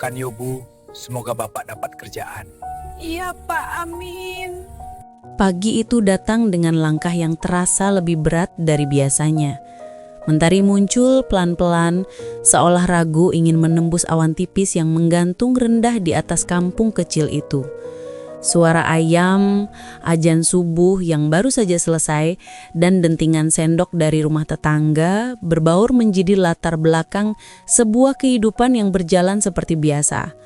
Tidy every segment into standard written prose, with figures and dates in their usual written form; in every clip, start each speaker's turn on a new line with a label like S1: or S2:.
S1: Doakan Bu, semoga Bapak dapat kerjaan.
S2: Iya Pak, amin.
S3: Pagi itu datang dengan langkah yang terasa lebih berat dari biasanya. Mentari muncul pelan-pelan, seolah ragu ingin menembus awan tipis yang menggantung rendah di atas kampung kecil itu. Suara ayam, ajan subuh yang baru saja selesai, dan dentingan sendok dari rumah tetangga berbaur menjadi latar belakang sebuah kehidupan yang berjalan seperti biasa.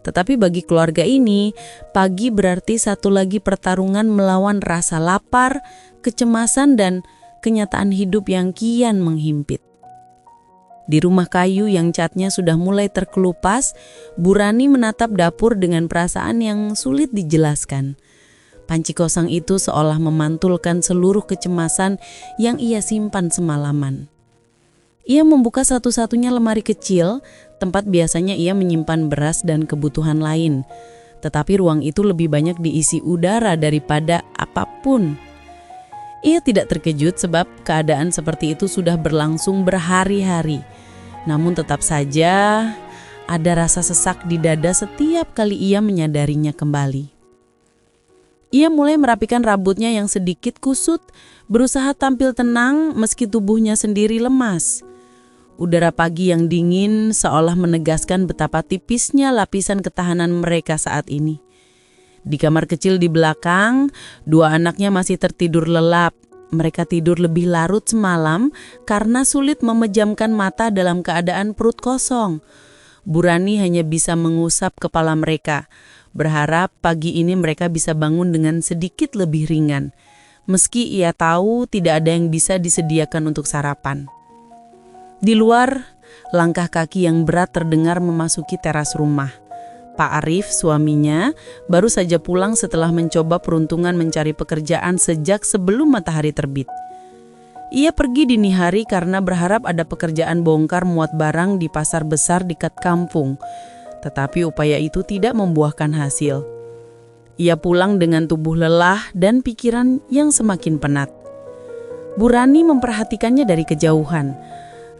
S3: Tetapi bagi keluarga ini, pagi berarti satu lagi pertarungan melawan rasa lapar, kecemasan, dan kenyataan hidup yang kian menghimpit. Di rumah kayu yang catnya sudah mulai terkelupas, Bu Rani menatap dapur dengan perasaan yang sulit dijelaskan. Panci kosong itu seolah memantulkan seluruh kecemasan yang ia simpan semalaman. Ia membuka satu-satunya lemari kecil, tempat biasanya ia menyimpan beras dan kebutuhan lain. Tetapi ruang itu lebih banyak diisi udara daripada apapun. Ia tidak terkejut sebab keadaan seperti itu sudah berlangsung berhari-hari. Namun tetap saja ada rasa sesak di dada setiap kali ia menyadarinya kembali. Ia mulai merapikan rambutnya yang sedikit kusut, berusaha tampil tenang meski tubuhnya sendiri lemas. Udara pagi yang dingin seolah menegaskan betapa tipisnya lapisan ketahanan mereka saat ini. Di kamar kecil di belakang, dua anaknya masih tertidur lelap. Mereka tidur lebih larut semalam karena sulit memejamkan mata dalam keadaan perut kosong. Bu Rani hanya bisa mengusap kepala mereka, berharap pagi ini mereka bisa bangun dengan sedikit lebih ringan. Meski ia tahu tidak ada yang bisa disediakan untuk sarapan. Di luar, langkah kaki yang berat terdengar memasuki teras rumah. Pak Arif, suaminya, baru saja pulang setelah mencoba peruntungan mencari pekerjaan sejak sebelum matahari terbit. Ia pergi dini hari karena berharap ada pekerjaan bongkar muat barang di pasar besar dekat kampung. Tetapi upaya itu tidak membuahkan hasil. Ia pulang dengan tubuh lelah dan pikiran yang semakin penat. Bu Rani memperhatikannya dari kejauhan.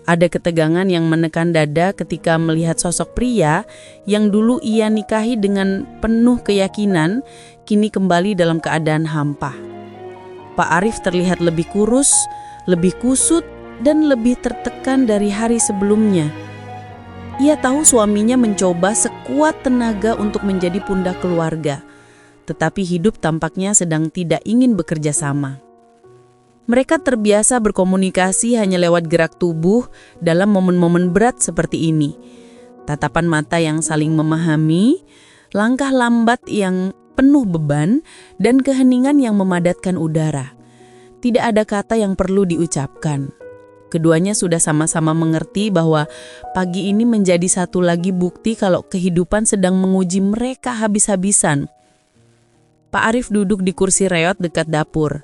S3: Ada ketegangan yang menekan dada ketika melihat sosok pria yang dulu ia nikahi dengan penuh keyakinan, kini kembali dalam keadaan hampa. Pak Arif terlihat lebih kurus, lebih kusut, dan lebih tertekan dari hari sebelumnya. Ia tahu suaminya mencoba sekuat tenaga untuk menjadi pundak keluarga, tetapi hidup tampaknya sedang tidak ingin bekerja sama. Mereka terbiasa berkomunikasi hanya lewat gerak tubuh dalam momen-momen berat seperti ini. Tatapan mata yang saling memahami, langkah lambat yang penuh beban, dan keheningan yang memadatkan udara. Tidak ada kata yang perlu diucapkan. Keduanya sudah sama-sama mengerti bahwa pagi ini menjadi satu lagi bukti kalau kehidupan sedang menguji mereka habis-habisan. Pak Arif duduk di kursi reot dekat dapur.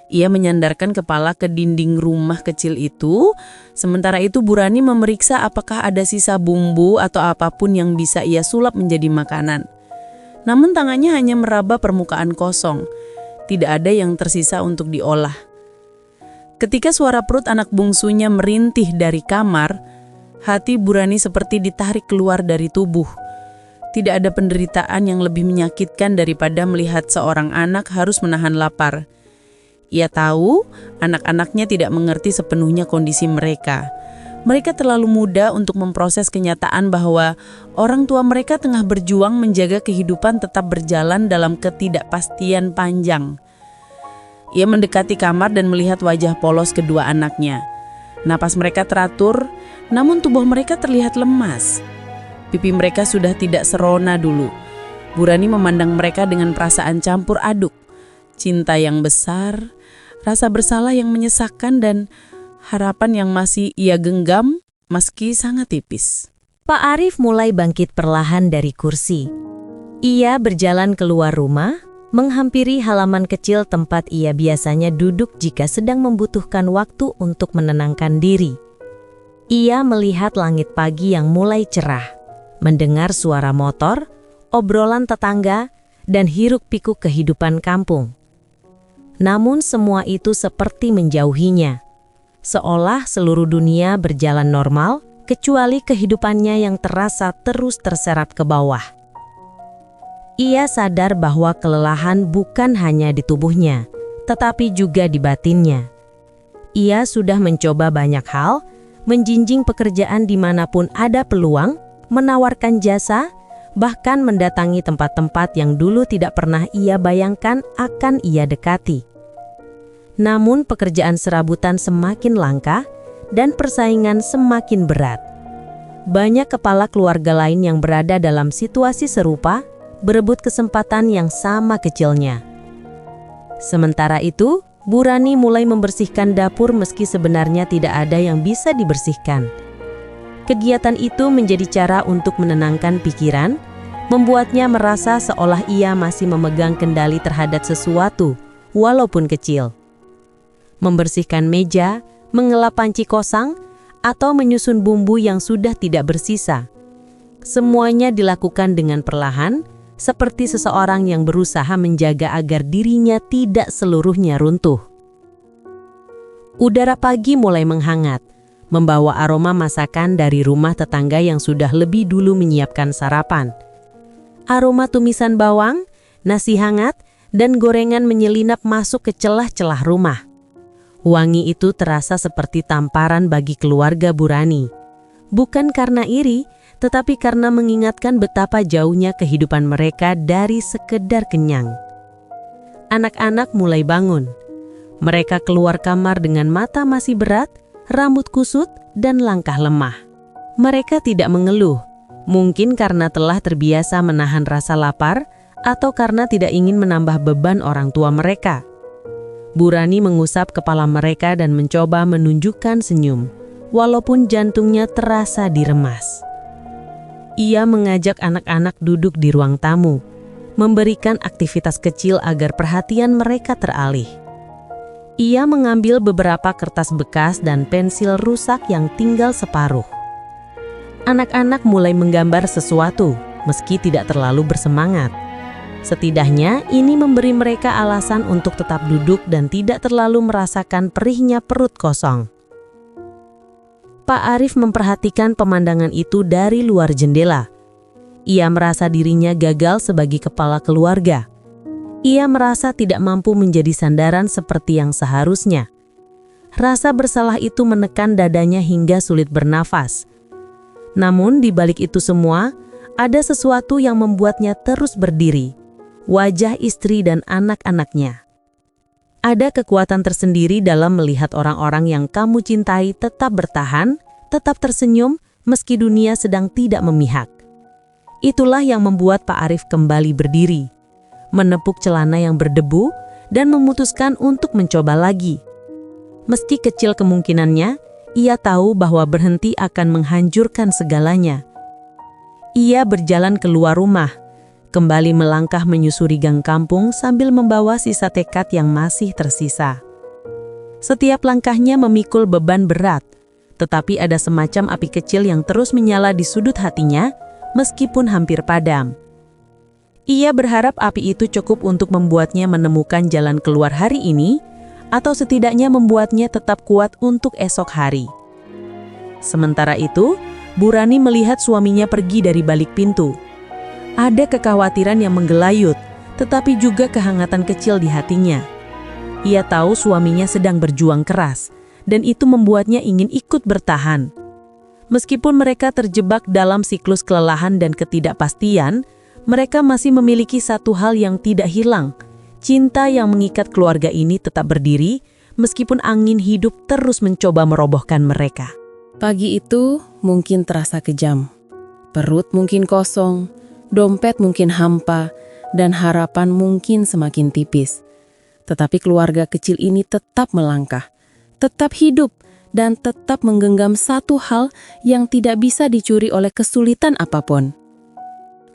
S3: Ia menyandarkan kepala ke dinding rumah kecil itu, sementara itu Bu Rani memeriksa apakah ada sisa bumbu atau apapun yang bisa ia sulap menjadi makanan. Namun tangannya hanya meraba permukaan kosong, tidak ada yang tersisa untuk diolah. Ketika suara perut anak bungsunya merintih dari kamar, hati Bu Rani seperti ditarik keluar dari tubuh. Tidak ada penderitaan yang lebih menyakitkan daripada melihat seorang anak harus menahan lapar. Ia tahu anak-anaknya tidak mengerti sepenuhnya kondisi mereka. Mereka terlalu muda untuk memproses kenyataan bahwa orang tua mereka tengah berjuang menjaga kehidupan tetap berjalan dalam ketidakpastian panjang. Ia mendekati kamar dan melihat wajah polos kedua anaknya. Napas mereka teratur, namun tubuh mereka terlihat lemas. Pipi mereka sudah tidak serona dulu. Bu Rani memandang mereka dengan perasaan campur aduk. Cinta yang besar, rasa bersalah yang menyesakkan, dan harapan yang masih ia genggam meski sangat tipis.
S4: Pak Arif mulai bangkit perlahan dari kursi. Ia berjalan keluar rumah, menghampiri halaman kecil tempat ia biasanya duduk jika sedang membutuhkan waktu untuk menenangkan diri. Ia melihat langit pagi yang mulai cerah, mendengar suara motor, obrolan tetangga, dan hiruk-pikuk kehidupan kampung. Namun semua itu seperti menjauhinya. Seolah seluruh dunia berjalan normal kecuali kehidupannya yang terasa terus terseret ke bawah. Ia sadar bahwa kelelahan bukan hanya di tubuhnya, tetapi juga di batinnya. Ia sudah mencoba banyak hal, menjinjing pekerjaan dimanapun ada peluang, menawarkan jasa, bahkan mendatangi tempat-tempat yang dulu tidak pernah ia bayangkan akan ia dekati. Namun pekerjaan serabutan semakin langka dan persaingan semakin berat. Banyak kepala keluarga lain yang berada dalam situasi serupa berebut kesempatan yang sama kecilnya. Sementara itu, Bu Rani mulai membersihkan dapur meski sebenarnya tidak ada yang bisa dibersihkan. Kegiatan itu menjadi cara untuk menenangkan pikiran, membuatnya merasa seolah ia masih memegang kendali terhadap sesuatu, walaupun kecil. Membersihkan meja, mengelap panci kosong, atau menyusun bumbu yang sudah tidak bersisa. Semuanya dilakukan dengan perlahan, seperti seseorang yang berusaha menjaga agar dirinya tidak seluruhnya runtuh. Udara pagi mulai menghangat, membawa aroma masakan dari rumah tetangga yang sudah lebih dulu menyiapkan sarapan. Aroma tumisan bawang, nasi hangat, dan gorengan menyelinap masuk ke celah-celah rumah. Wangi itu terasa seperti tamparan bagi keluarga Bu Rani. Bukan karena iri, tetapi karena mengingatkan betapa jauhnya kehidupan mereka dari sekedar kenyang. Anak-anak mulai bangun. Mereka keluar kamar dengan mata masih berat, rambut kusut, dan langkah lemah. Mereka tidak mengeluh, mungkin karena telah terbiasa menahan rasa lapar atau karena tidak ingin menambah beban orang tua mereka. Bu Rani mengusap kepala mereka dan mencoba menunjukkan senyum, walaupun jantungnya terasa diremas. Ia mengajak anak-anak duduk di ruang tamu, memberikan aktivitas kecil agar perhatian mereka teralih. Ia mengambil beberapa kertas bekas dan pensil rusak yang tinggal separuh. Anak-anak mulai menggambar sesuatu, meski tidak terlalu bersemangat. Setidaknya, ini memberi mereka alasan untuk tetap duduk dan tidak terlalu merasakan perihnya perut kosong. Pak Arif memperhatikan pemandangan itu dari luar jendela. Ia merasa dirinya gagal sebagai kepala keluarga. Ia merasa tidak mampu menjadi sandaran seperti yang seharusnya. Rasa bersalah itu menekan dadanya hingga sulit bernafas. Namun di balik itu semua, ada sesuatu yang membuatnya terus berdiri. Wajah istri dan anak-anaknya. Ada kekuatan tersendiri dalam melihat orang-orang yang kamu cintai tetap bertahan, tetap tersenyum meski dunia sedang tidak memihak. Itulah yang membuat Pak Arif kembali berdiri, menepuk celana yang berdebu dan memutuskan untuk mencoba lagi. Meski kecil kemungkinannya, ia tahu bahwa berhenti akan menghancurkan segalanya. Ia berjalan keluar rumah, kembali melangkah menyusuri gang kampung sambil membawa sisa tekad yang masih tersisa. Setiap langkahnya memikul beban berat, tetapi ada semacam api kecil yang terus menyala di sudut hatinya, meskipun hampir padam. Ia berharap api itu cukup untuk membuatnya menemukan jalan keluar hari ini, atau setidaknya membuatnya tetap kuat untuk esok hari. Sementara itu, Bu Rani melihat suaminya pergi dari balik pintu. Ada kekhawatiran yang menggelayut, tetapi juga kehangatan kecil di hatinya. Ia tahu suaminya sedang berjuang keras, dan itu membuatnya ingin ikut bertahan. Meskipun mereka terjebak dalam siklus kelelahan dan ketidakpastian, mereka masih memiliki satu hal yang tidak hilang. Cinta yang mengikat keluarga ini tetap berdiri, meskipun angin hidup terus mencoba merobohkan mereka.
S3: Pagi itu mungkin terasa kejam. Perut mungkin kosong, dompet mungkin hampa, dan harapan mungkin semakin tipis. Tetapi keluarga kecil ini tetap melangkah, tetap hidup, dan tetap menggenggam satu hal yang tidak bisa dicuri oleh kesulitan apapun.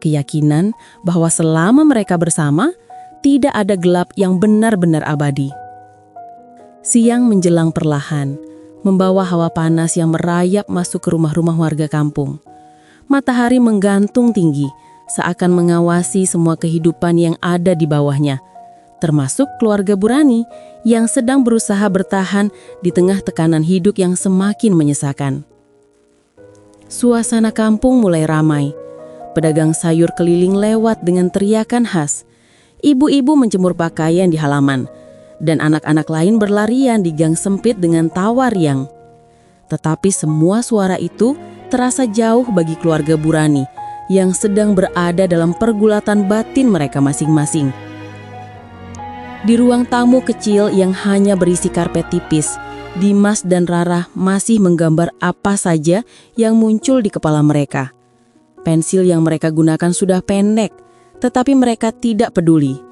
S3: Keyakinan bahwa selama mereka bersama, tidak ada gelap yang benar-benar abadi. Siang menjelang perlahan, membawa hawa panas yang merayap masuk ke rumah-rumah warga kampung. Matahari menggantung tinggi, seakan mengawasi semua kehidupan yang ada di bawahnya, termasuk keluarga Bu Rani yang sedang berusaha bertahan di tengah tekanan hidup yang semakin menyesakan. Suasana kampung mulai ramai. Pedagang sayur keliling lewat dengan teriakan khas. Ibu-ibu menjemur pakaian di halaman, dan anak-anak lain berlarian di gang sempit dengan tawa riang. Tetapi semua suara itu terasa jauh bagi keluarga Burani yang sedang berada dalam pergulatan batin mereka masing-masing. Di ruang tamu kecil yang hanya berisi karpet tipis, Dimas dan Rara masih menggambar apa saja yang muncul di kepala mereka. Pensil yang mereka gunakan sudah pendek, tetapi mereka tidak peduli.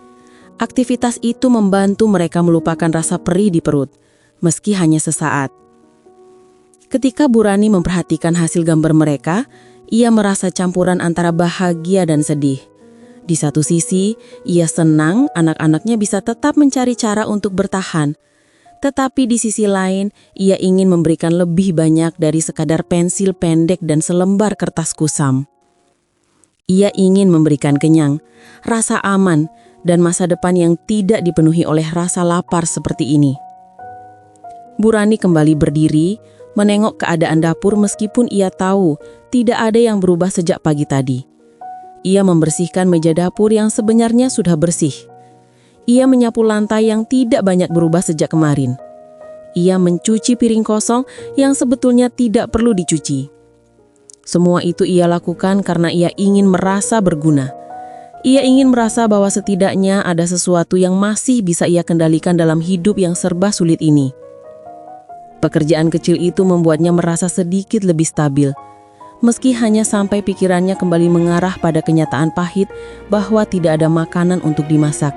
S3: Aktivitas itu membantu mereka melupakan rasa perih di perut, meski hanya sesaat. Ketika Burani memperhatikan hasil gambar mereka, ia merasa campuran antara bahagia dan sedih. Di satu sisi, ia senang anak-anaknya bisa tetap mencari cara untuk bertahan. Tetapi di sisi lain, ia ingin memberikan lebih banyak dari sekadar pensil pendek dan selembar kertas kusam. Ia ingin memberikan kenyang, rasa aman, dan masa depan yang tidak dipenuhi oleh rasa lapar seperti ini. Burani kembali berdiri, menengok keadaan dapur meskipun ia tahu tidak ada yang berubah sejak pagi tadi. Ia membersihkan meja dapur yang sebenarnya sudah bersih. Ia menyapu lantai yang tidak banyak berubah sejak kemarin. Ia mencuci piring kosong yang sebetulnya tidak perlu dicuci. Semua itu ia lakukan karena ia ingin merasa berguna. Ia ingin merasa bahwa setidaknya ada sesuatu yang masih bisa ia kendalikan dalam hidup yang serba sulit ini. Pekerjaan kecil itu membuatnya merasa sedikit lebih stabil. Meski hanya sampai pikirannya kembali mengarah pada kenyataan pahit bahwa tidak ada makanan untuk dimasak.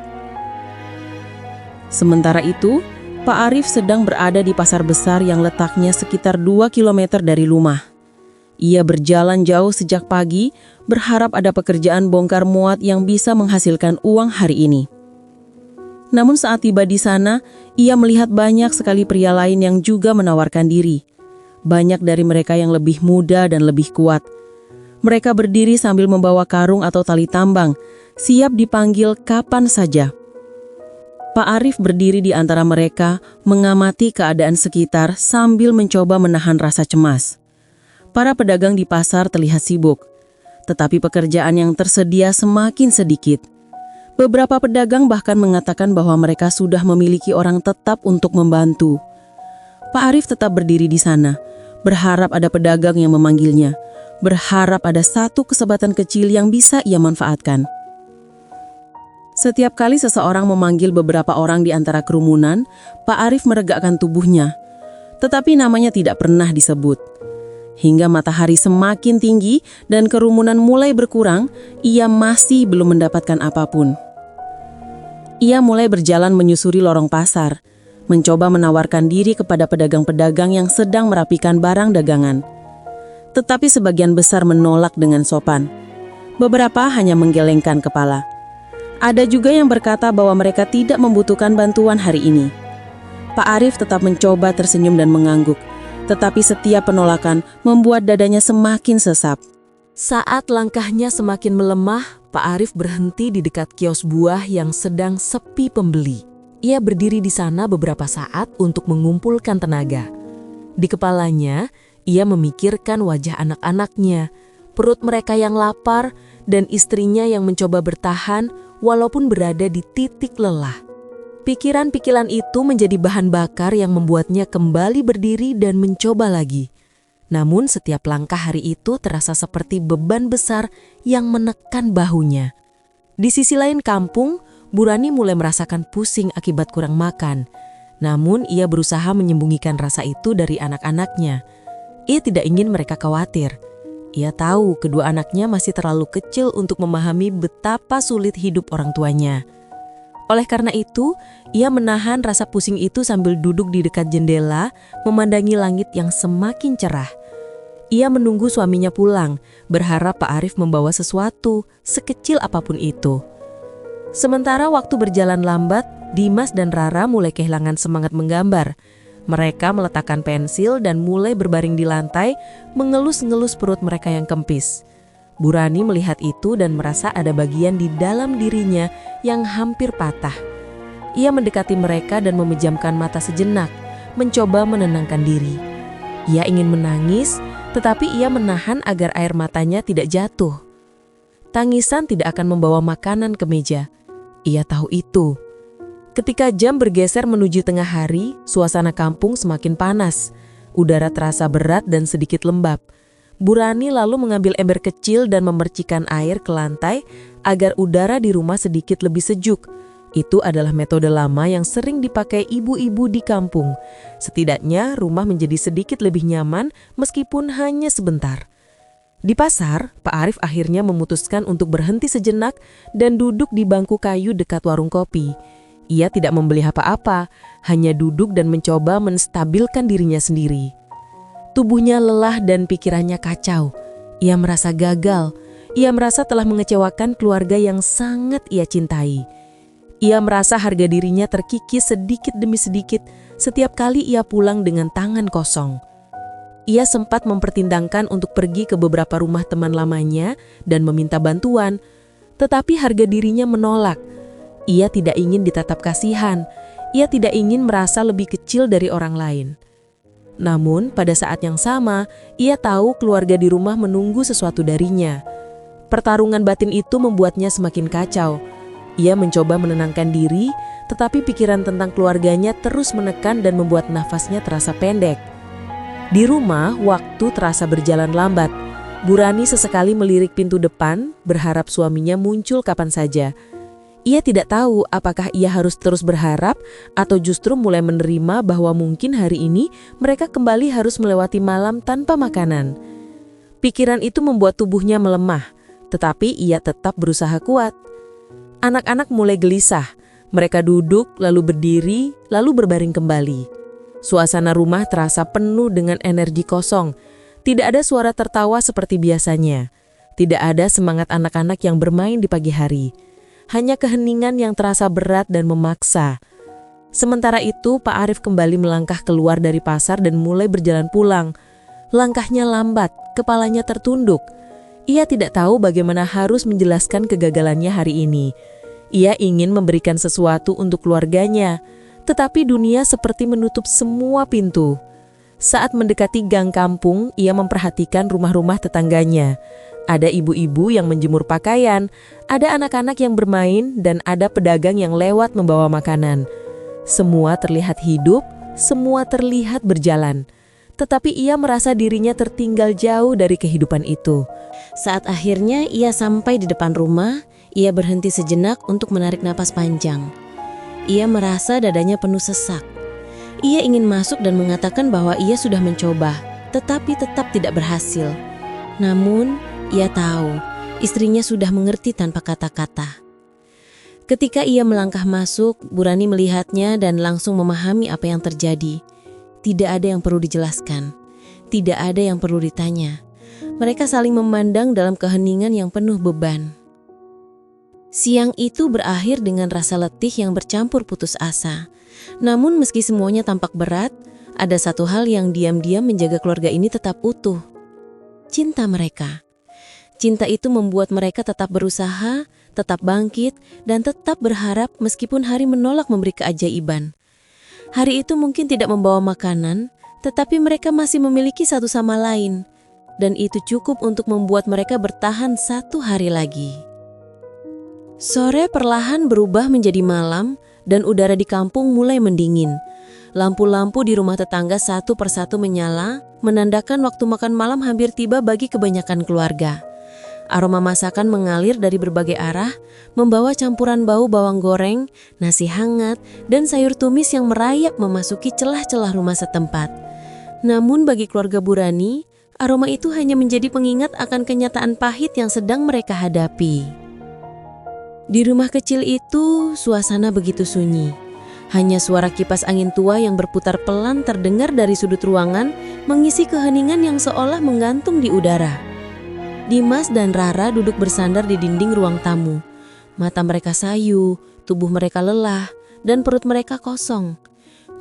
S3: Sementara itu, Pak Arif sedang berada di pasar besar yang letaknya sekitar 2 km dari rumah. Ia berjalan jauh sejak pagi, berharap ada pekerjaan bongkar muat yang bisa menghasilkan uang hari ini. Namun saat tiba di sana, ia melihat banyak sekali pria lain yang juga menawarkan diri. Banyak dari mereka yang lebih muda dan lebih kuat. Mereka berdiri sambil membawa karung atau tali tambang, siap dipanggil kapan saja. Pak Arif berdiri di antara mereka, mengamati keadaan sekitar sambil mencoba menahan rasa cemas. Para pedagang di pasar terlihat sibuk, tetapi pekerjaan yang tersedia semakin sedikit. Beberapa pedagang bahkan mengatakan bahwa mereka sudah memiliki orang tetap untuk membantu. Pak Arif tetap berdiri di sana, berharap ada pedagang yang memanggilnya, berharap ada satu kesempatan kecil yang bisa ia manfaatkan. Setiap kali seseorang memanggil beberapa orang di antara kerumunan, Pak Arif meregakkan tubuhnya, tetapi namanya tidak pernah disebut. Hingga matahari semakin tinggi dan kerumunan mulai berkurang, ia masih belum mendapatkan apapun. Ia mulai berjalan menyusuri lorong pasar, mencoba menawarkan diri kepada pedagang-pedagang yang sedang merapikan barang dagangan. Tetapi sebagian besar menolak dengan sopan. Beberapa hanya menggelengkan kepala. Ada juga yang berkata bahwa mereka tidak membutuhkan bantuan hari ini. Pak Arif tetap mencoba tersenyum dan mengangguk, tetapi setiap penolakan membuat dadanya semakin sesak. Saat langkahnya semakin melemah, Pak Arif berhenti di dekat kios buah yang sedang sepi pembeli. Ia berdiri di sana beberapa saat untuk mengumpulkan tenaga. Di kepalanya, ia memikirkan wajah anak-anaknya, perut mereka yang lapar, dan istrinya yang mencoba bertahan walaupun berada di titik lelah. Pikiran-pikiran itu menjadi bahan bakar yang membuatnya kembali berdiri dan mencoba lagi. Namun setiap langkah hari itu terasa seperti beban besar yang menekan bahunya. Di sisi lain kampung, Burani mulai merasakan pusing akibat kurang makan. Namun ia berusaha menyembunyikan rasa itu dari anak-anaknya. Ia tidak ingin mereka khawatir. Ia tahu kedua anaknya masih terlalu kecil untuk memahami betapa sulit hidup orang tuanya. Oleh karena itu, ia menahan rasa pusing itu sambil duduk di dekat jendela, memandangi langit yang semakin cerah. Ia menunggu suaminya pulang, berharap Pak Arif membawa sesuatu, sekecil apapun itu. Sementara waktu berjalan lambat, Dimas dan Rara mulai kehilangan semangat menggambar. Mereka meletakkan pensil dan mulai berbaring di lantai, mengelus-ngelus perut mereka yang kempis. Burani melihat itu dan merasa ada bagian di dalam dirinya yang hampir patah. Ia mendekati mereka dan memejamkan mata sejenak, mencoba menenangkan diri. Ia ingin menangis,
S5: Tetapi ia menahan agar air matanya tidak jatuh. Tangisan tidak akan membawa makanan ke meja. Ia tahu itu. Ketika jam bergeser menuju tengah hari, suasana kampung semakin panas. Udara terasa berat dan sedikit lembab. Bu Rani lalu mengambil ember kecil dan memercikan air ke lantai agar udara di rumah sedikit lebih sejuk. Itu adalah metode lama yang sering dipakai ibu-ibu di kampung. Setidaknya rumah menjadi sedikit lebih nyaman meskipun hanya sebentar. Di pasar, Pak Arif akhirnya memutuskan untuk berhenti sejenak dan duduk di bangku kayu dekat warung kopi. Ia tidak membeli apa-apa, hanya duduk dan mencoba menstabilkan dirinya sendiri. Tubuhnya lelah dan pikirannya kacau. Ia merasa gagal. Ia merasa telah mengecewakan keluarga yang sangat ia cintai. Ia merasa harga dirinya terkikis sedikit demi sedikit setiap kali ia pulang dengan tangan kosong. Ia sempat mempertimbangkan untuk pergi ke beberapa rumah teman lamanya dan meminta bantuan, tetapi harga dirinya menolak. Ia tidak ingin ditatap kasihan, ia tidak ingin merasa lebih kecil dari orang lain. Namun pada saat yang sama, ia tahu keluarga di rumah menunggu sesuatu darinya. Pertarungan batin itu membuatnya semakin kacau. Ia mencoba menenangkan diri, tetapi pikiran tentang keluarganya terus menekan dan membuat nafasnya terasa pendek. Di rumah, waktu terasa berjalan lambat. Bu Rani sesekali melirik pintu depan, berharap suaminya muncul kapan saja. Ia tidak tahu apakah ia harus terus berharap atau justru mulai menerima bahwa mungkin hari ini mereka kembali harus melewati malam tanpa makanan. Pikiran itu membuat tubuhnya melemah, tetapi ia tetap berusaha kuat. Anak-anak mulai gelisah. Mereka duduk, lalu berdiri, lalu berbaring kembali. Suasana rumah terasa penuh dengan energi kosong. Tidak ada suara tertawa seperti biasanya. Tidak ada semangat anak-anak yang bermain di pagi hari. Hanya keheningan yang terasa berat dan memaksa. Sementara itu, Pak Arif kembali melangkah keluar dari pasar dan mulai berjalan pulang. Langkahnya lambat, kepalanya tertunduk. Ia tidak tahu bagaimana harus menjelaskan kegagalannya hari ini. Ia ingin memberikan sesuatu untuk keluarganya, tetapi dunia seperti menutup semua pintu. Saat mendekati gang kampung, ia memperhatikan rumah-rumah tetangganya. Ada ibu-ibu yang menjemur pakaian, ada anak-anak yang bermain, dan ada pedagang yang lewat membawa makanan. Semua terlihat hidup, semua terlihat berjalan. Tetapi ia merasa dirinya tertinggal jauh dari kehidupan itu.
S3: Saat akhirnya ia sampai di depan rumah, ia berhenti sejenak untuk menarik napas panjang. Ia merasa dadanya penuh sesak. Ia ingin masuk dan mengatakan bahwa ia sudah mencoba, tetapi tetap tidak berhasil. Namun, ia tahu istrinya sudah mengerti tanpa kata-kata. Ketika ia melangkah masuk, Bu Rani melihatnya dan langsung memahami apa yang terjadi. Tidak ada yang perlu dijelaskan, tidak ada yang perlu ditanya. Mereka saling memandang dalam keheningan yang penuh beban. Siang itu berakhir dengan rasa letih yang bercampur putus asa. Namun meski semuanya tampak berat, ada satu hal yang diam-diam menjaga keluarga ini tetap utuh. Cinta mereka. Cinta itu membuat mereka tetap berusaha, tetap bangkit, dan tetap berharap meskipun hari menolak memberi keajaiban. Hari itu mungkin tidak membawa makanan, tetapi mereka masih memiliki satu sama lain. Dan itu cukup untuk membuat mereka bertahan satu hari lagi. Sore perlahan berubah menjadi malam dan udara di kampung mulai mendingin. Lampu-lampu di rumah tetangga satu persatu menyala, menandakan waktu makan malam hampir tiba bagi kebanyakan keluarga. Aroma masakan mengalir dari berbagai arah, membawa campuran bau bawang goreng, nasi hangat, dan sayur tumis yang merayap memasuki celah-celah rumah setempat. Namun bagi keluarga Bu Rani, aroma itu hanya menjadi pengingat akan kenyataan pahit yang sedang mereka hadapi. Di rumah kecil itu, suasana begitu sunyi. Hanya suara kipas angin tua yang berputar pelan terdengar dari sudut ruangan, mengisi keheningan yang seolah menggantung di udara. Dimas dan Rara duduk bersandar di dinding ruang tamu. Mata mereka sayu, tubuh mereka lelah, dan perut mereka kosong.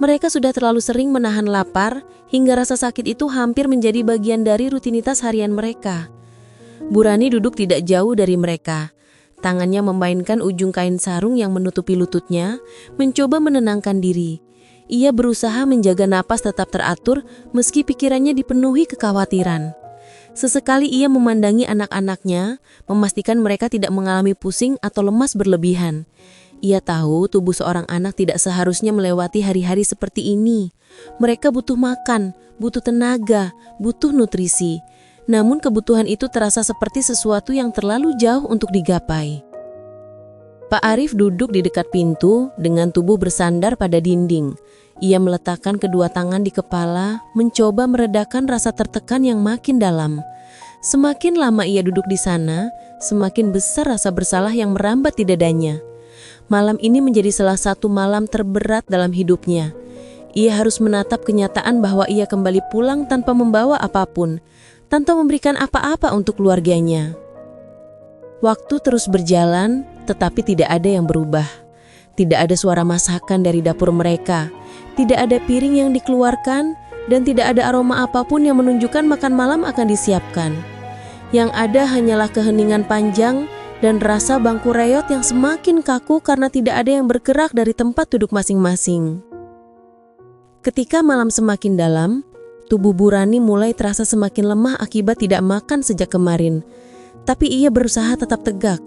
S3: Mereka sudah terlalu sering menahan lapar, hingga rasa sakit itu hampir menjadi bagian dari rutinitas harian mereka. Bu Rani duduk tidak jauh dari mereka. Tangannya memainkan ujung kain sarung yang menutupi lututnya, mencoba menenangkan diri. Ia berusaha menjaga napas tetap teratur meski pikirannya dipenuhi kekhawatiran. Sesekali ia memandangi anak-anaknya, memastikan mereka tidak mengalami pusing atau lemas berlebihan. Ia tahu tubuh seorang anak tidak seharusnya melewati hari-hari seperti ini. Mereka butuh makan, butuh tenaga, butuh nutrisi. Namun kebutuhan itu terasa seperti sesuatu yang terlalu jauh untuk digapai. Pak Arif duduk di dekat pintu dengan tubuh bersandar pada dinding. Ia meletakkan kedua tangan di kepala, mencoba meredakan rasa tertekan yang makin dalam. Semakin lama ia duduk di sana, semakin besar rasa bersalah yang merambat di dadanya. Malam ini menjadi salah satu malam terberat dalam hidupnya. Ia harus menatap kenyataan bahwa ia kembali pulang tanpa membawa apapun, tanpa memberikan apa-apa untuk keluarganya. Waktu terus berjalan, tetapi tidak ada yang berubah. Tidak ada suara masakan dari dapur mereka. Tidak ada piring yang dikeluarkan, dan tidak ada aroma apapun yang menunjukkan makan malam akan disiapkan. Yang ada hanyalah keheningan panjang dan rasa bangku reot yang semakin kaku karena tidak ada yang bergerak dari tempat duduk masing-masing. Ketika malam semakin dalam, tubuh Bu Rani mulai terasa semakin lemah akibat tidak makan sejak kemarin. Tapi ia berusaha tetap tegak,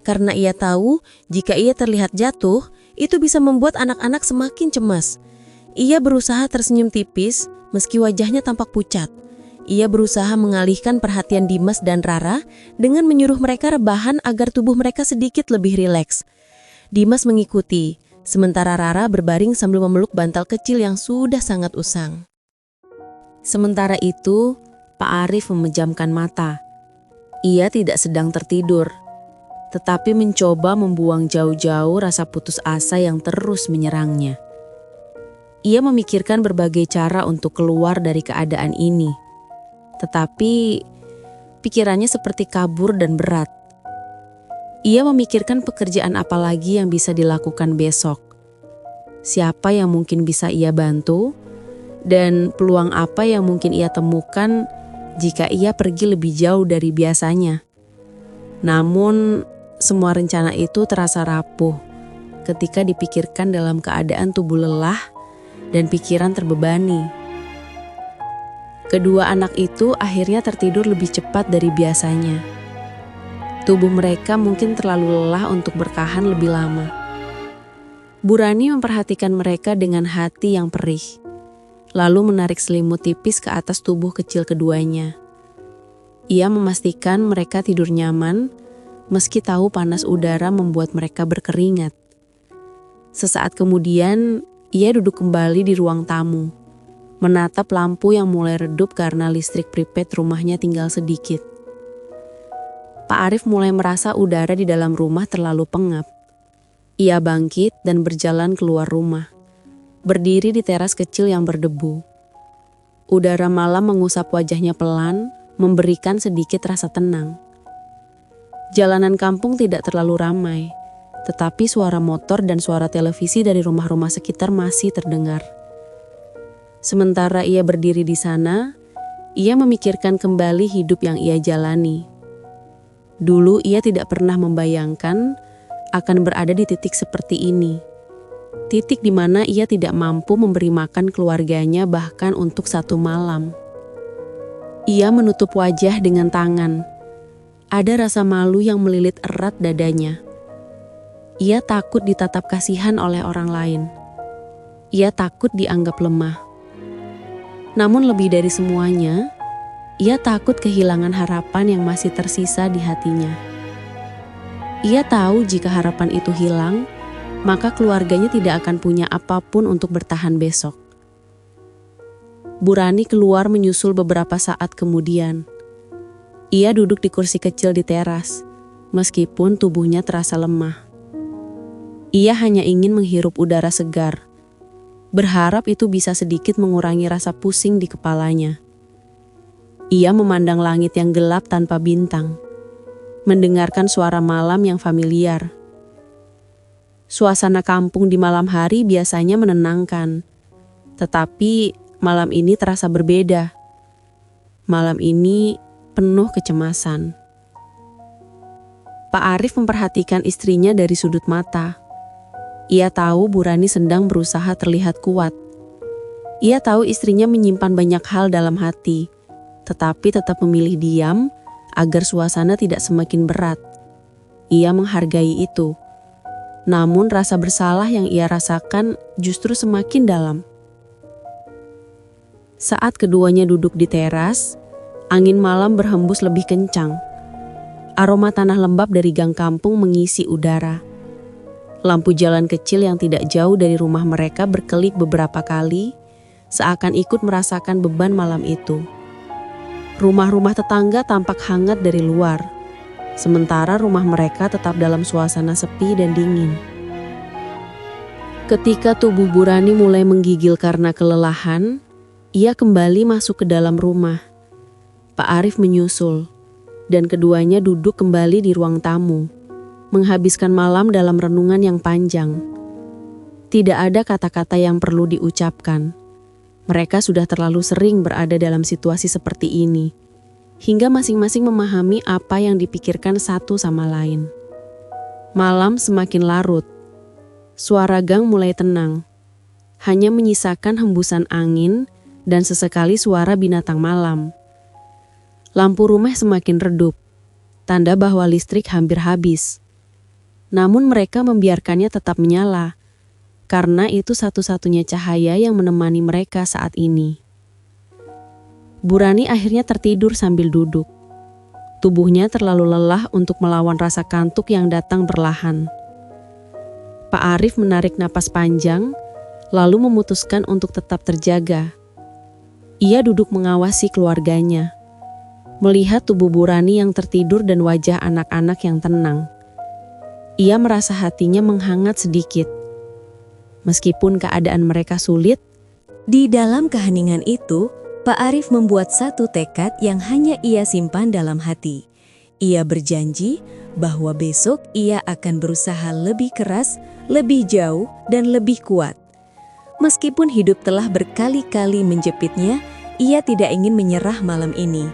S3: karena ia tahu jika ia terlihat jatuh, itu bisa membuat anak-anak semakin cemas. Ia berusaha tersenyum tipis, meski wajahnya tampak pucat. Ia berusaha mengalihkan perhatian Dimas dan Rara dengan menyuruh mereka rebahan agar tubuh mereka sedikit lebih rileks. Dimas mengikuti, sementara Rara berbaring sambil memeluk bantal kecil yang sudah sangat usang. Sementara itu, Pak Arif memejamkan mata. Ia tidak sedang tertidur, tetapi mencoba membuang jauh-jauh rasa putus asa yang terus menyerangnya. Ia memikirkan berbagai cara untuk keluar dari keadaan ini. Tetapi pikirannya seperti kabur dan berat. Ia memikirkan pekerjaan apa lagi yang bisa dilakukan besok. Siapa yang mungkin bisa ia bantu, dan peluang apa yang mungkin ia temukan jika ia pergi lebih jauh dari biasanya. Namun, semua rencana itu terasa rapuh ketika dipikirkan dalam keadaan tubuh lelah dan pikiran terbebani. Kedua anak itu akhirnya tertidur lebih cepat dari biasanya. Tubuh mereka mungkin terlalu lelah untuk bertahan lebih lama. Bu Rani memperhatikan mereka dengan hati yang perih, lalu menarik selimut tipis ke atas tubuh kecil keduanya. Ia memastikan mereka tidur nyaman, meski tahu panas udara membuat mereka berkeringat. Sesaat kemudian, ia duduk kembali di ruang tamu, menatap lampu yang mulai redup karena listrik prepaid rumahnya tinggal sedikit. Pak Arif mulai merasa udara di dalam rumah terlalu pengap. Ia bangkit dan berjalan keluar rumah, berdiri di teras kecil yang berdebu. Udara malam mengusap wajahnya pelan, memberikan sedikit rasa tenang. Jalanan kampung tidak terlalu ramai, tetapi suara motor dan suara televisi dari rumah-rumah sekitar masih terdengar. Sementara ia berdiri di sana, ia memikirkan kembali hidup yang ia jalani. Dulu ia tidak pernah membayangkan akan berada di titik seperti ini. Titik di mana ia tidak mampu memberi makan keluarganya bahkan untuk satu malam. Ia menutup wajah dengan tangan. Ada rasa malu yang melilit erat dadanya. Ia takut ditatap kasihan oleh orang lain. Ia takut dianggap lemah. Namun lebih dari semuanya, ia takut kehilangan harapan yang masih tersisa di hatinya. Ia tahu jika harapan itu hilang, maka keluarganya tidak akan punya apapun untuk bertahan besok. Bu Rani keluar menyusul beberapa saat kemudian. Ia duduk di kursi kecil di teras, meskipun tubuhnya terasa lemah. Ia hanya ingin menghirup udara segar, berharap itu bisa sedikit mengurangi rasa pusing di kepalanya. Ia memandang langit yang gelap tanpa bintang, mendengarkan suara malam yang familiar. Suasana kampung di malam hari biasanya menenangkan, tetapi malam ini terasa berbeda. Malam ini penuh kecemasan. Pak Arif memperhatikan istrinya dari sudut mata. Ia tahu Bu Rani sedang berusaha terlihat kuat. Ia tahu istrinya menyimpan banyak hal dalam hati, tetapi tetap memilih diam agar suasana tidak semakin berat. Ia menghargai itu. Namun rasa bersalah yang ia rasakan justru semakin dalam. Saat keduanya duduk di teras, angin malam berhembus lebih kencang. Aroma tanah lembab dari gang kampung mengisi udara. Lampu jalan kecil yang tidak jauh dari rumah mereka berkelip beberapa kali, seakan ikut merasakan beban malam itu. Rumah-rumah tetangga tampak hangat dari luar, sementara rumah mereka tetap dalam suasana sepi dan dingin. Ketika tubuh Burani mulai menggigil karena kelelahan, ia kembali masuk ke dalam rumah. Pak Arif menyusul, dan keduanya duduk kembali di ruang tamu, menghabiskan malam dalam renungan yang panjang. Tidak ada kata-kata yang perlu diucapkan. Mereka sudah terlalu sering berada dalam situasi seperti ini, hingga masing-masing memahami apa yang dipikirkan satu sama lain. Malam semakin larut. Suara gang mulai tenang. Hanya menyisakan hembusan angin dan sesekali suara binatang malam. Lampu rumah semakin redup, tanda bahwa listrik hampir habis. Namun mereka membiarkannya tetap menyala, karena itu satu-satunya cahaya yang menemani mereka saat ini. Burani akhirnya tertidur sambil duduk. Tubuhnya terlalu lelah untuk melawan rasa kantuk yang datang perlahan. Pak Arif menarik napas panjang, lalu memutuskan untuk tetap terjaga. Ia duduk mengawasi keluarganya, melihat tubuh Burani yang tertidur dan wajah anak-anak yang tenang. Ia merasa hatinya menghangat sedikit. Meskipun keadaan mereka sulit,
S4: Di dalam keheningan itu, Pak Arif membuat satu tekad yang hanya ia simpan dalam hati. Ia berjanji bahwa besok ia akan berusaha lebih keras, lebih jauh, dan lebih kuat. Meskipun hidup telah berkali-kali menjepitnya, ia tidak ingin menyerah malam ini.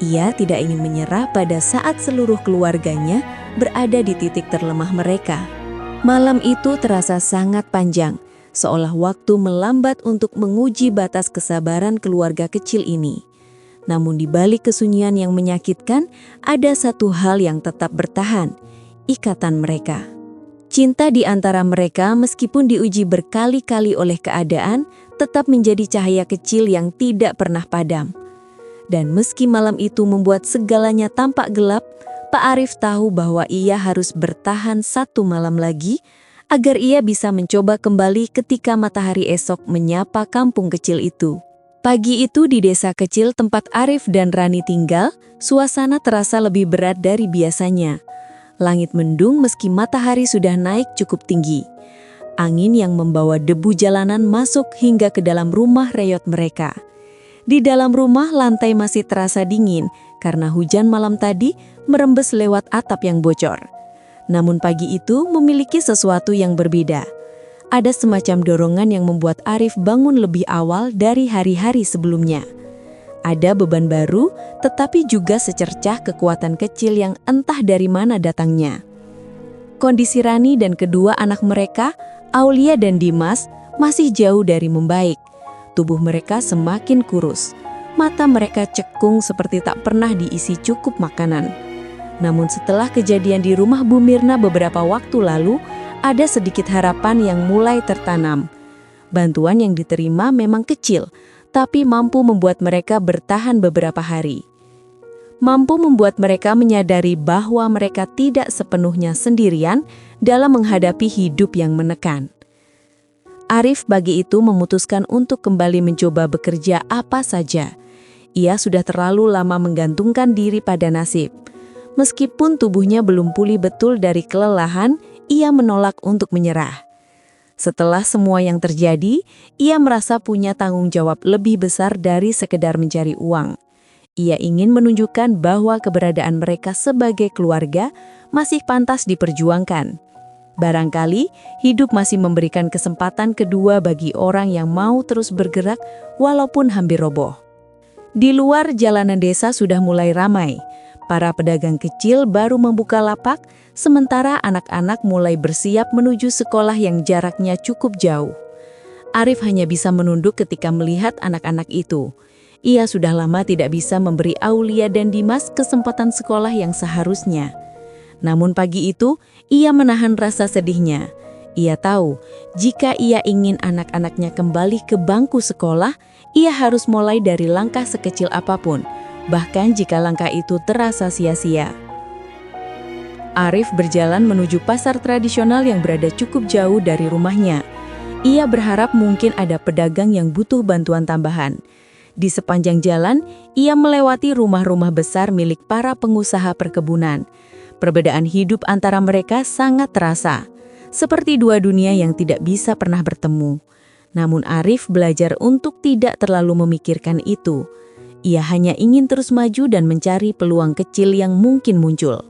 S4: Ia tidak ingin menyerah pada saat seluruh keluarganya berada di titik terlemah mereka. Malam itu terasa sangat panjang, seolah waktu melambat untuk menguji batas kesabaran keluarga kecil ini. Namun di balik kesunyian yang menyakitkan, ada satu hal yang tetap bertahan, ikatan mereka. Cinta di antara mereka meskipun diuji berkali-kali oleh keadaan, tetap menjadi cahaya kecil yang tidak pernah padam. Dan meski malam itu membuat segalanya tampak gelap, Pak Arif tahu bahwa ia harus bertahan satu malam lagi agar ia bisa mencoba kembali ketika matahari esok menyapa kampung kecil itu. Pagi itu di desa kecil tempat Arif dan Rani tinggal, suasana terasa lebih berat dari biasanya. Langit mendung meski matahari sudah naik cukup tinggi. Angin yang membawa debu jalanan masuk hingga ke dalam rumah reyot mereka. Di dalam rumah lantai masih terasa dingin karena hujan malam tadi merembes lewat atap yang bocor. Namun pagi itu memiliki sesuatu yang berbeda. Ada semacam dorongan yang membuat Arif bangun lebih awal dari hari-hari sebelumnya. Ada beban baru, tetapi juga secercah kekuatan kecil yang entah dari mana datangnya. Kondisi Rani dan kedua anak mereka, Aulia dan Dimas, masih jauh dari membaik. Tubuh mereka semakin kurus. Mata mereka cekung seperti tak pernah diisi cukup makanan. Namun setelah kejadian di rumah Bu Mirna beberapa waktu lalu, ada sedikit harapan yang mulai tertanam. Bantuan yang diterima memang kecil, tapi mampu membuat mereka bertahan beberapa hari. Mampu membuat mereka menyadari bahwa mereka tidak sepenuhnya sendirian dalam menghadapi hidup yang menekan. Arif pagi itu memutuskan untuk kembali mencoba bekerja apa saja. Ia sudah terlalu lama menggantungkan diri pada nasib. Meskipun tubuhnya belum pulih betul dari kelelahan, ia menolak untuk menyerah. Setelah semua yang terjadi, ia merasa punya tanggung jawab lebih besar dari sekedar mencari uang. Ia ingin menunjukkan bahwa keberadaan mereka sebagai keluarga masih pantas diperjuangkan. Barangkali hidup masih memberikan kesempatan kedua bagi orang yang mau terus bergerak walaupun hampir roboh. Di luar jalanan desa sudah mulai ramai. Para pedagang kecil baru membuka lapak, sementara anak-anak mulai bersiap menuju sekolah yang jaraknya cukup jauh. Arif hanya bisa menunduk ketika melihat anak-anak itu. Ia sudah lama tidak bisa memberi Aulia dan Dimas kesempatan sekolah yang seharusnya. Namun pagi itu, ia menahan rasa sedihnya. Ia tahu, jika ia ingin anak-anaknya kembali ke bangku sekolah, ia harus mulai dari langkah sekecil apapun, bahkan jika langkah itu terasa sia-sia. Arif berjalan menuju pasar tradisional yang berada cukup jauh dari rumahnya. Ia berharap mungkin ada pedagang yang butuh bantuan tambahan. Di sepanjang jalan, ia melewati rumah-rumah besar milik para pengusaha perkebunan. Perbedaan hidup antara mereka sangat terasa, seperti dua dunia yang tidak bisa pernah bertemu. Namun Arif belajar untuk tidak terlalu memikirkan itu. Ia hanya ingin terus maju dan mencari peluang kecil yang mungkin muncul.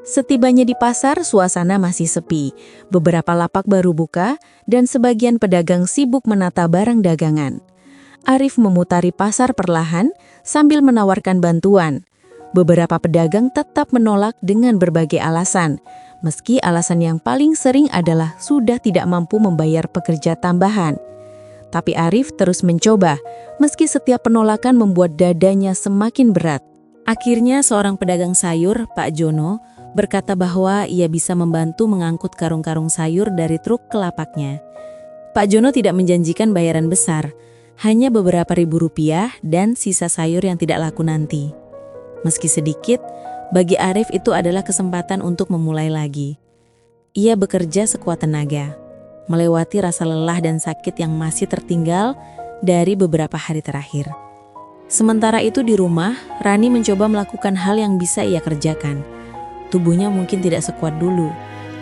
S4: Setibanya di pasar, suasana masih sepi. Beberapa lapak baru buka, dan sebagian pedagang sibuk menata barang dagangan. Arif memutari pasar perlahan sambil menawarkan bantuan. Beberapa pedagang tetap menolak dengan berbagai alasan, meski alasan yang paling sering adalah sudah tidak mampu membayar pekerja tambahan. Tapi Arif terus mencoba, meski setiap penolakan membuat dadanya semakin berat.
S3: Akhirnya seorang pedagang sayur, Pak Jono, berkata bahwa ia bisa membantu mengangkut karung-karung sayur dari truk ke lapaknya. Pak Jono tidak menjanjikan bayaran besar, hanya beberapa ribu rupiah dan sisa sayur yang tidak laku nanti. Meski sedikit, bagi Arif itu adalah kesempatan untuk memulai lagi. Ia bekerja sekuat tenaga, melewati rasa lelah dan sakit yang masih tertinggal dari beberapa hari terakhir. Sementara itu di rumah, Rani mencoba melakukan hal yang bisa ia kerjakan. Tubuhnya mungkin tidak sekuat dulu,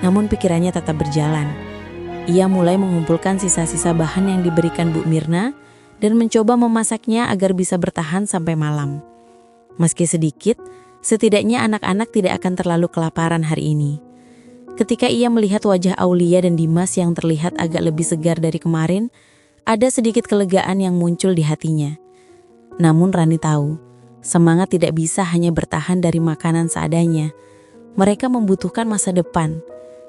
S3: namun pikirannya tetap berjalan. Ia mulai mengumpulkan sisa-sisa bahan yang diberikan Bu Mirna dan mencoba memasaknya agar bisa bertahan sampai malam. Meski sedikit, setidaknya anak-anak tidak akan terlalu kelaparan hari ini. Ketika ia melihat wajah Aulia dan Dimas yang terlihat agak lebih segar dari kemarin, ada sedikit kelegaan yang muncul di hatinya. Namun Rani tahu, semangat tidak bisa hanya bertahan dari makanan seadanya. Mereka membutuhkan masa depan,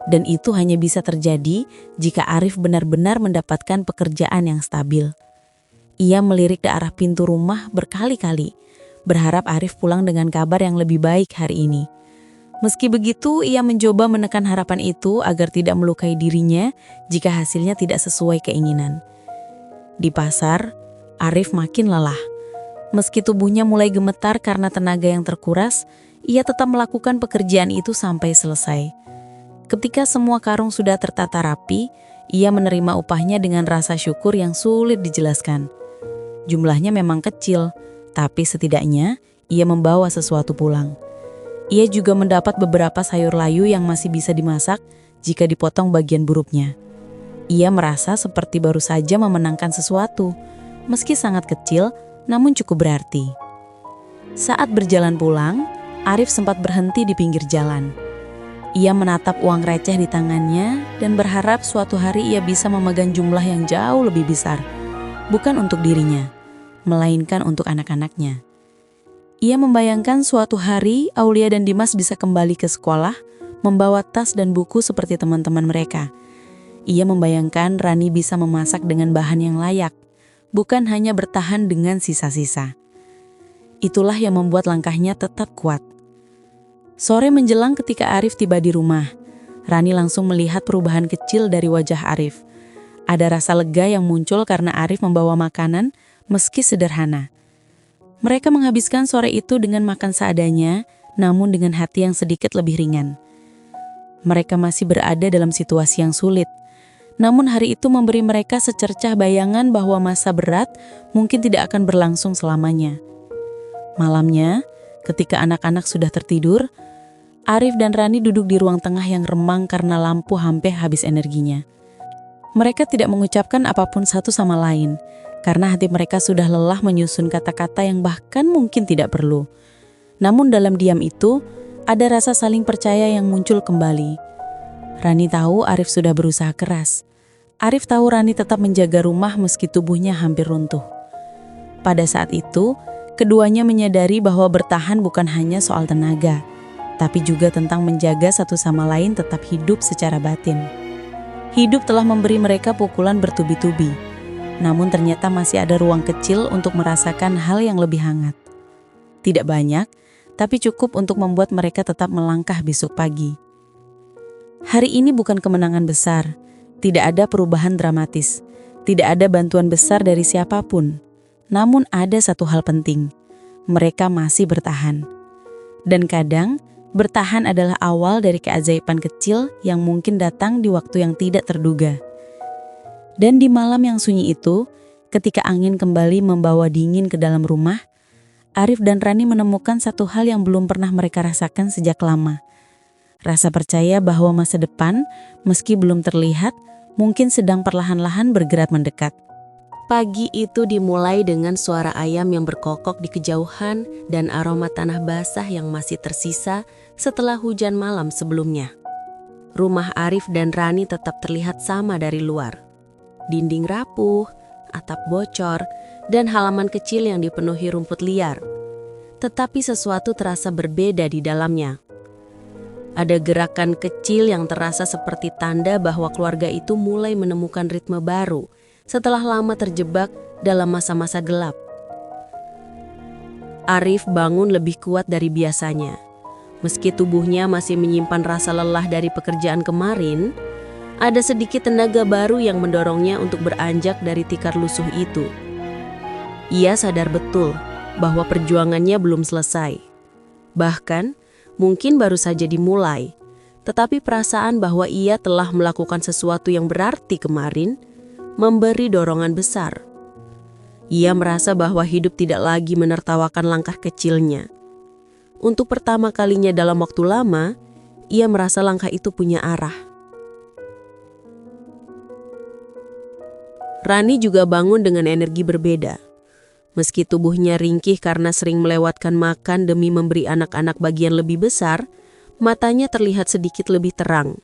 S3: dan itu hanya bisa terjadi jika Arif benar-benar mendapatkan pekerjaan yang stabil. Ia melirik ke arah pintu rumah berkali-kali, berharap Arif pulang dengan kabar yang lebih baik hari ini. Meski begitu, ia mencoba menekan harapan itu agar tidak melukai dirinya jika hasilnya tidak sesuai keinginan. Di pasar, Arif makin lelah. Meski tubuhnya mulai gemetar karena tenaga yang terkuras, ia tetap melakukan pekerjaan itu sampai selesai. Ketika semua karung sudah tertata rapi, ia menerima upahnya dengan rasa syukur yang sulit dijelaskan. Jumlahnya memang kecil, tapi setidaknya ia membawa sesuatu pulang. Ia juga mendapat beberapa sayur layu yang masih bisa dimasak jika dipotong bagian buruknya. Ia merasa seperti baru saja memenangkan sesuatu, meski sangat kecil, namun cukup berarti. Saat berjalan pulang, Arif sempat berhenti di pinggir jalan. Ia menatap uang receh di tangannya dan berharap suatu hari ia bisa memegang jumlah yang jauh lebih besar, bukan untuk dirinya, melainkan untuk anak-anaknya. Ia membayangkan suatu hari Aulia dan Dimas bisa kembali ke sekolah, membawa tas dan buku seperti teman-teman mereka. Ia membayangkan Rani bisa memasak dengan bahan yang layak, bukan hanya bertahan dengan sisa-sisa. Itulah yang membuat langkahnya tetap kuat. Sore menjelang ketika Arif tiba di rumah, Rani langsung melihat perubahan kecil dari wajah Arif. Ada rasa lega yang muncul karena Arif membawa makanan meski sederhana. Mereka menghabiskan sore itu dengan makan seadanya, namun dengan hati yang sedikit lebih ringan. Mereka masih berada dalam situasi yang sulit, namun hari itu memberi mereka secercah bayangan bahwa masa berat mungkin tidak akan berlangsung selamanya. Malamnya, ketika anak-anak sudah tertidur, Arif dan Rani duduk di ruang tengah yang remang karena lampu hampir habis energinya. Mereka tidak mengucapkan apapun satu sama lain, karena hati mereka sudah lelah menyusun kata-kata yang bahkan mungkin tidak perlu. Namun dalam diam itu, ada rasa saling percaya yang muncul kembali. Rani tahu Arif sudah berusaha keras. Arif tahu Rani tetap menjaga rumah meski tubuhnya hampir runtuh. Pada saat itu, keduanya menyadari bahwa bertahan bukan hanya soal tenaga, tapi juga tentang menjaga satu sama lain tetap hidup secara batin. Hidup telah memberi mereka pukulan bertubi-tubi. Namun ternyata masih ada ruang kecil untuk merasakan hal yang lebih hangat. Tidak banyak, tapi cukup untuk membuat mereka tetap melangkah besok pagi. Hari ini bukan kemenangan besar, tidak ada perubahan dramatis, tidak ada bantuan besar dari siapapun. Namun ada satu hal penting, mereka masih bertahan. Dan kadang, bertahan adalah awal dari keajaiban kecil yang mungkin datang di waktu yang tidak terduga. Dan di malam yang sunyi itu, ketika angin kembali membawa dingin ke dalam rumah, Arif dan Rani menemukan satu hal yang belum pernah mereka rasakan sejak lama. Rasa percaya bahwa masa depan, meski belum terlihat, mungkin sedang perlahan-lahan bergerak mendekat.
S5: Pagi itu dimulai dengan suara ayam yang berkokok di kejauhan dan aroma tanah basah yang masih tersisa setelah hujan malam sebelumnya. Rumah Arif dan Rani tetap terlihat sama dari luar. Dinding rapuh, atap bocor, dan halaman kecil yang dipenuhi rumput liar. Tetapi sesuatu terasa berbeda di dalamnya. Ada gerakan kecil yang terasa seperti tanda bahwa keluarga itu mulai menemukan ritme baru setelah lama terjebak dalam masa-masa gelap. Arif bangun lebih kuat dari biasanya. Meski tubuhnya masih menyimpan rasa lelah dari pekerjaan kemarin, ada sedikit tenaga baru yang mendorongnya untuk beranjak dari tikar lusuh itu. Ia sadar betul bahwa perjuangannya belum selesai. Bahkan, mungkin baru saja dimulai. Tetapi perasaan bahwa ia telah melakukan sesuatu yang berarti kemarin memberi dorongan besar. Ia merasa bahwa hidup tidak lagi menertawakan langkah kecilnya. Untuk pertama kalinya dalam waktu lama, ia merasa langkah itu punya arah. Rani juga bangun dengan energi berbeda. Meski tubuhnya ringkih karena sering melewatkan makan demi memberi anak-anak bagian lebih besar, matanya terlihat sedikit lebih terang.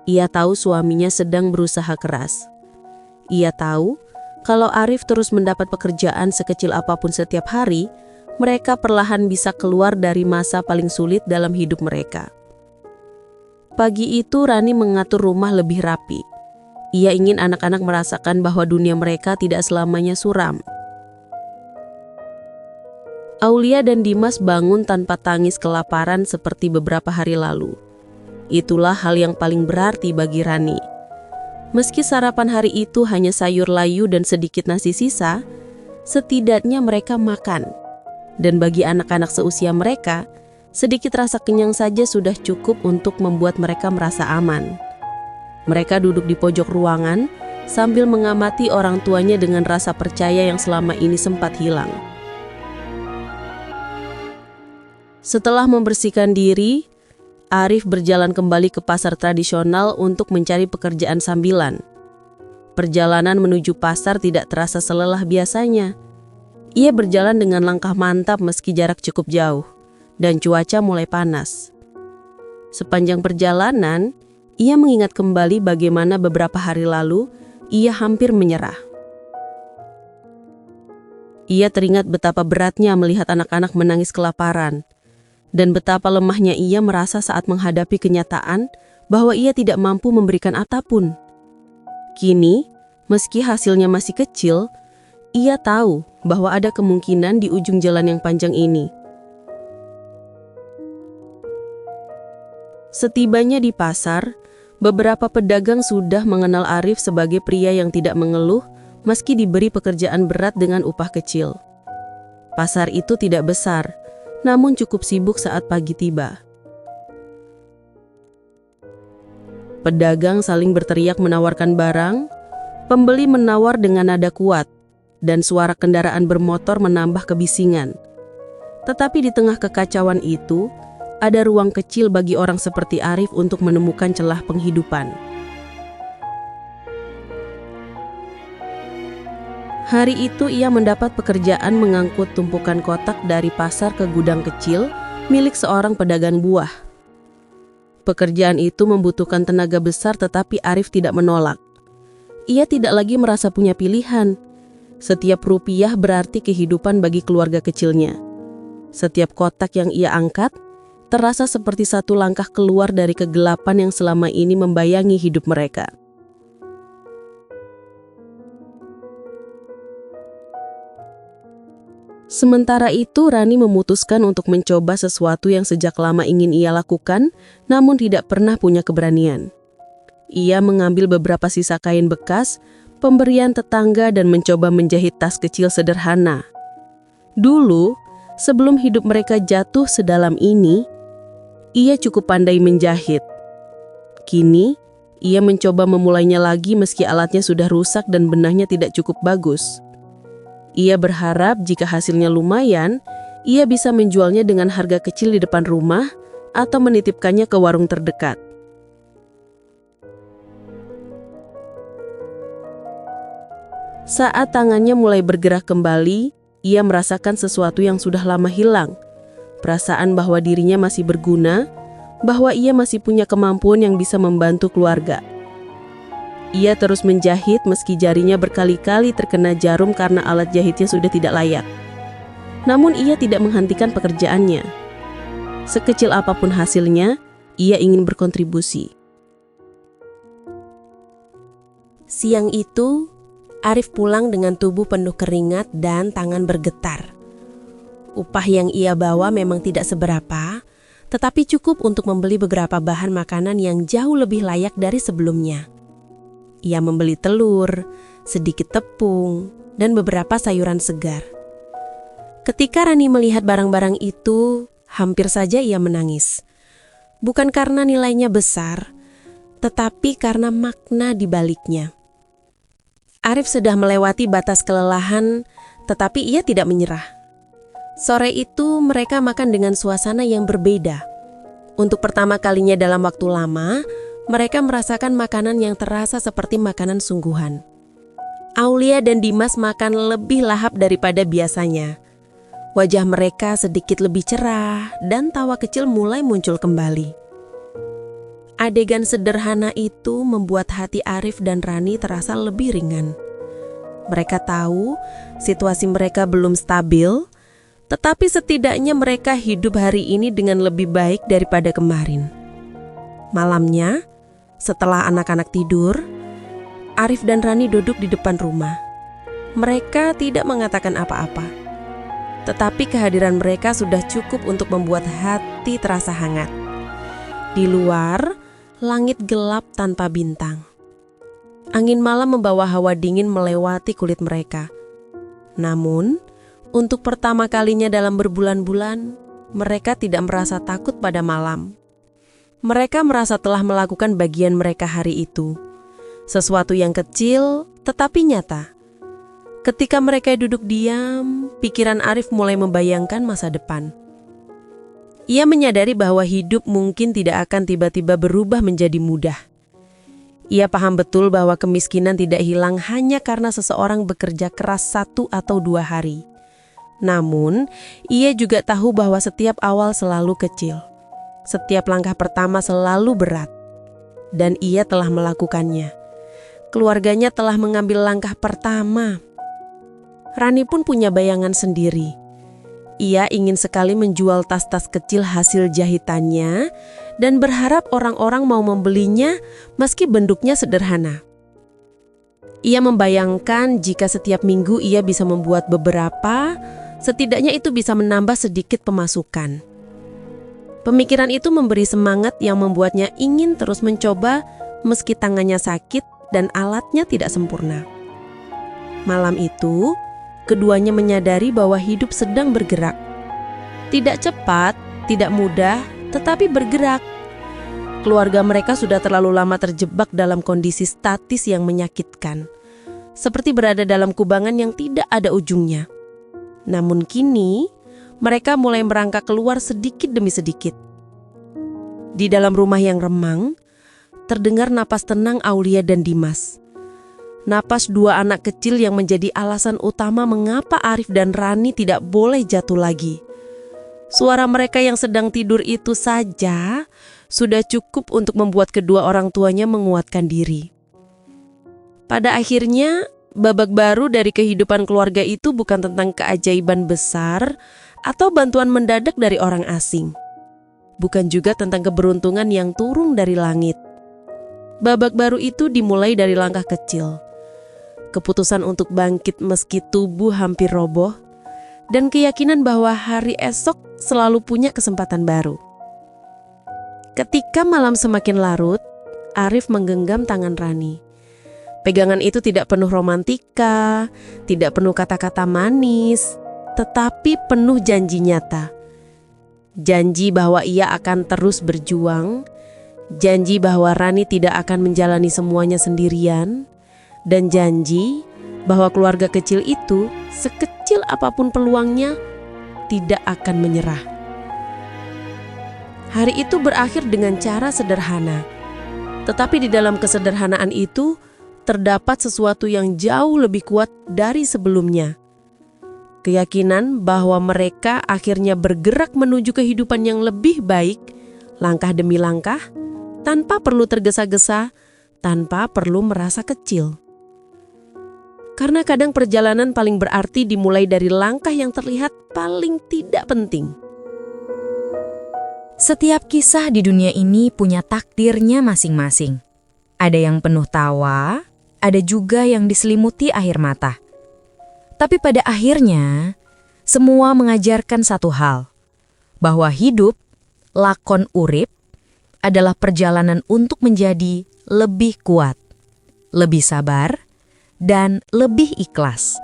S5: Ia tahu suaminya sedang berusaha keras. Ia tahu kalau Arif terus mendapat pekerjaan sekecil apapun setiap hari, mereka perlahan bisa keluar dari masa paling sulit dalam hidup mereka. Pagi itu Rani mengatur rumah lebih rapi. Ia ingin anak-anak merasakan bahwa dunia mereka tidak selamanya suram. Aulia dan Dimas bangun tanpa tangis kelaparan seperti beberapa hari lalu. Itulah hal yang paling berarti bagi Rani. Meski sarapan hari itu hanya sayur layu dan sedikit nasi sisa, setidaknya mereka makan. Dan bagi anak-anak seusia mereka, sedikit rasa kenyang saja sudah cukup untuk membuat mereka merasa aman. Mereka duduk di pojok ruangan sambil mengamati orang tuanya dengan rasa percaya yang selama ini sempat hilang. Setelah membersihkan diri, Arif berjalan kembali ke pasar tradisional untuk mencari pekerjaan sambilan. Perjalanan menuju pasar tidak terasa selelah biasanya. Ia berjalan dengan langkah mantap meski jarak cukup jauh, dan cuaca mulai panas. Sepanjang perjalanan, ia mengingat kembali bagaimana beberapa hari lalu ia hampir menyerah. Ia teringat betapa beratnya melihat anak-anak menangis kelaparan, dan betapa lemahnya ia merasa saat menghadapi kenyataan bahwa ia tidak mampu memberikan apapun. Kini, meski hasilnya masih kecil, ia tahu bahwa ada kemungkinan di ujung jalan yang panjang ini. Setibanya di pasar, beberapa pedagang sudah mengenal Arif sebagai pria yang tidak mengeluh meski diberi pekerjaan berat dengan upah kecil. Pasar itu tidak besar, namun cukup sibuk saat pagi tiba. Pedagang saling berteriak menawarkan barang, pembeli menawar dengan nada kuat, dan suara kendaraan bermotor menambah kebisingan. Tetapi di tengah kekacauan itu, ada ruang kecil bagi orang seperti Arif untuk menemukan celah penghidupan. Hari itu ia mendapat pekerjaan mengangkut tumpukan kotak dari pasar ke gudang kecil milik seorang pedagang buah. Pekerjaan itu membutuhkan tenaga besar tetapi Arif tidak menolak. Ia tidak lagi merasa punya pilihan. Setiap rupiah berarti kehidupan bagi keluarga kecilnya. Setiap kotak yang ia angkat terasa seperti satu langkah keluar dari kegelapan yang selama ini membayangi hidup mereka. Sementara itu, Rani memutuskan untuk mencoba sesuatu yang sejak lama ingin ia lakukan, namun tidak pernah punya keberanian. Ia mengambil beberapa sisa kain bekas, pemberian tetangga dan mencoba menjahit tas kecil sederhana. Dulu, sebelum hidup mereka jatuh sedalam ini, ia cukup pandai menjahit. Kini, ia mencoba memulainya lagi meski alatnya sudah rusak dan benahnya tidak cukup bagus. Ia berharap jika hasilnya lumayan, ia bisa menjualnya dengan harga kecil di depan rumah atau menitipkannya ke warung terdekat. Saat tangannya mulai bergerak kembali, ia merasakan sesuatu yang sudah lama hilang. Perasaan bahwa dirinya masih berguna, bahwa ia masih punya kemampuan yang bisa membantu keluarga. Ia terus menjahit meski jarinya berkali-kali terkena jarum karena alat jahitnya sudah tidak layak. Namun ia tidak menghentikan pekerjaannya. Sekecil apapun hasilnya, ia ingin berkontribusi.
S6: Siang itu, Arif pulang dengan tubuh penuh keringat dan tangan bergetar. Upah yang ia bawa memang tidak seberapa, tetapi cukup untuk membeli beberapa bahan makanan yang jauh lebih layak dari sebelumnya. Ia membeli telur, sedikit tepung, dan beberapa sayuran segar. Ketika Rani melihat barang-barang itu, hampir saja ia menangis. Bukan karena nilainya besar, tetapi karena makna di baliknya. Arif sudah melewati batas kelelahan, tetapi ia tidak menyerah. Sore itu mereka makan dengan suasana yang berbeda. Untuk pertama kalinya dalam waktu lama, mereka merasakan makanan yang terasa seperti makanan sungguhan. Aulia dan Dimas makan lebih lahap daripada biasanya. Wajah mereka sedikit lebih cerah dan tawa kecil mulai muncul kembali. Adegan sederhana itu membuat hati Arif dan Rani terasa lebih ringan. Mereka tahu situasi mereka belum stabil, tetapi setidaknya mereka hidup hari ini dengan lebih baik daripada kemarin. Malamnya, setelah anak-anak tidur, Arif dan Rani duduk di depan rumah. Mereka tidak mengatakan apa-apa, tetapi kehadiran mereka sudah cukup untuk membuat hati terasa hangat. Di luar, langit gelap tanpa bintang. Angin malam membawa hawa dingin melewati kulit mereka. Namun, untuk pertama kalinya dalam berbulan-bulan, mereka tidak merasa takut pada malam. Mereka merasa telah melakukan bagian mereka hari itu. Sesuatu yang kecil tetapi nyata. Ketika mereka duduk diam, pikiran Arif mulai membayangkan masa depan. Ia menyadari bahwa hidup mungkin tidak akan tiba-tiba berubah menjadi mudah. Ia paham betul bahwa kemiskinan tidak hilang hanya karena seseorang bekerja keras 1 atau 2 hari. Namun, ia juga tahu bahwa setiap awal selalu kecil. Setiap langkah pertama selalu berat. Dan ia telah melakukannya. Keluarganya telah mengambil langkah pertama. Rani pun punya bayangan sendiri. Ia ingin sekali menjual tas-tas kecil hasil jahitannya dan berharap orang-orang mau membelinya meski bentuknya sederhana. Ia membayangkan jika setiap minggu ia bisa membuat beberapa, setidaknya itu bisa menambah sedikit pemasukan. Pemikiran itu memberi semangat yang membuatnya ingin terus mencoba meski tangannya sakit dan alatnya tidak sempurna. Malam itu, keduanya menyadari bahwa hidup sedang bergerak. Tidak cepat, tidak mudah, tetapi bergerak. Keluarga mereka sudah terlalu lama terjebak dalam kondisi statis yang menyakitkan. Seperti berada dalam kubangan yang tidak ada ujungnya. Namun kini, mereka mulai merangkak keluar sedikit demi sedikit. Di dalam rumah yang remang, terdengar napas tenang Aulia dan Dimas. Napas 2 anak kecil yang menjadi alasan utama mengapa Arif dan Rani tidak boleh jatuh lagi. Suara mereka yang sedang tidur itu saja sudah cukup untuk membuat kedua orang tuanya menguatkan diri. Pada akhirnya, babak baru dari kehidupan keluarga itu bukan tentang keajaiban besar atau bantuan mendadak dari orang asing. Bukan juga tentang keberuntungan yang turun dari langit. Babak baru itu dimulai dari langkah kecil. Keputusan untuk bangkit meski tubuh hampir roboh. dan keyakinan bahwa hari esok selalu punya kesempatan baru. Ketika malam semakin larut, Arif menggenggam tangan Rani. Pegangan itu tidak penuh romantika, tidak penuh kata-kata manis, tetapi penuh janji nyata. Janji bahwa ia akan terus berjuang, janji bahwa Rani tidak akan menjalani semuanya sendirian, dan janji bahwa keluarga kecil itu, sekecil apapun peluangnya, tidak akan menyerah. Hari itu berakhir dengan cara sederhana, tetapi di dalam kesederhanaan itu terdapat sesuatu yang jauh lebih kuat dari sebelumnya. Keyakinan bahwa mereka akhirnya bergerak menuju kehidupan yang lebih baik, langkah demi langkah, tanpa perlu tergesa-gesa, tanpa perlu merasa kecil. Karena kadang perjalanan paling berarti dimulai dari langkah yang terlihat paling tidak penting.
S4: Setiap kisah di dunia ini punya takdirnya masing-masing. Ada yang penuh tawa, ada juga yang diselimuti air mata. Tapi pada akhirnya, semua mengajarkan satu hal, bahwa hidup, lakon urip, adalah perjalanan untuk menjadi lebih kuat, lebih sabar, dan lebih ikhlas.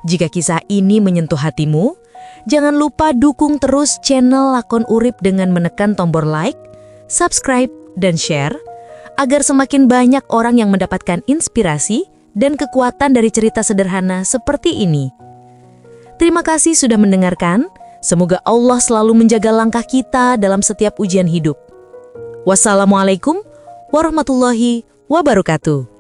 S4: Jika kisah ini menyentuh hatimu, jangan lupa dukung terus channel Lakon Urip dengan menekan tombol like, subscribe, dan share, agar semakin banyak orang yang mendapatkan inspirasi dan kekuatan dari cerita sederhana seperti ini. Terima kasih sudah mendengarkan. Semoga Allah selalu menjaga langkah kita dalam setiap ujian hidup. Wassalamualaikum warahmatullahi wabarakatuh.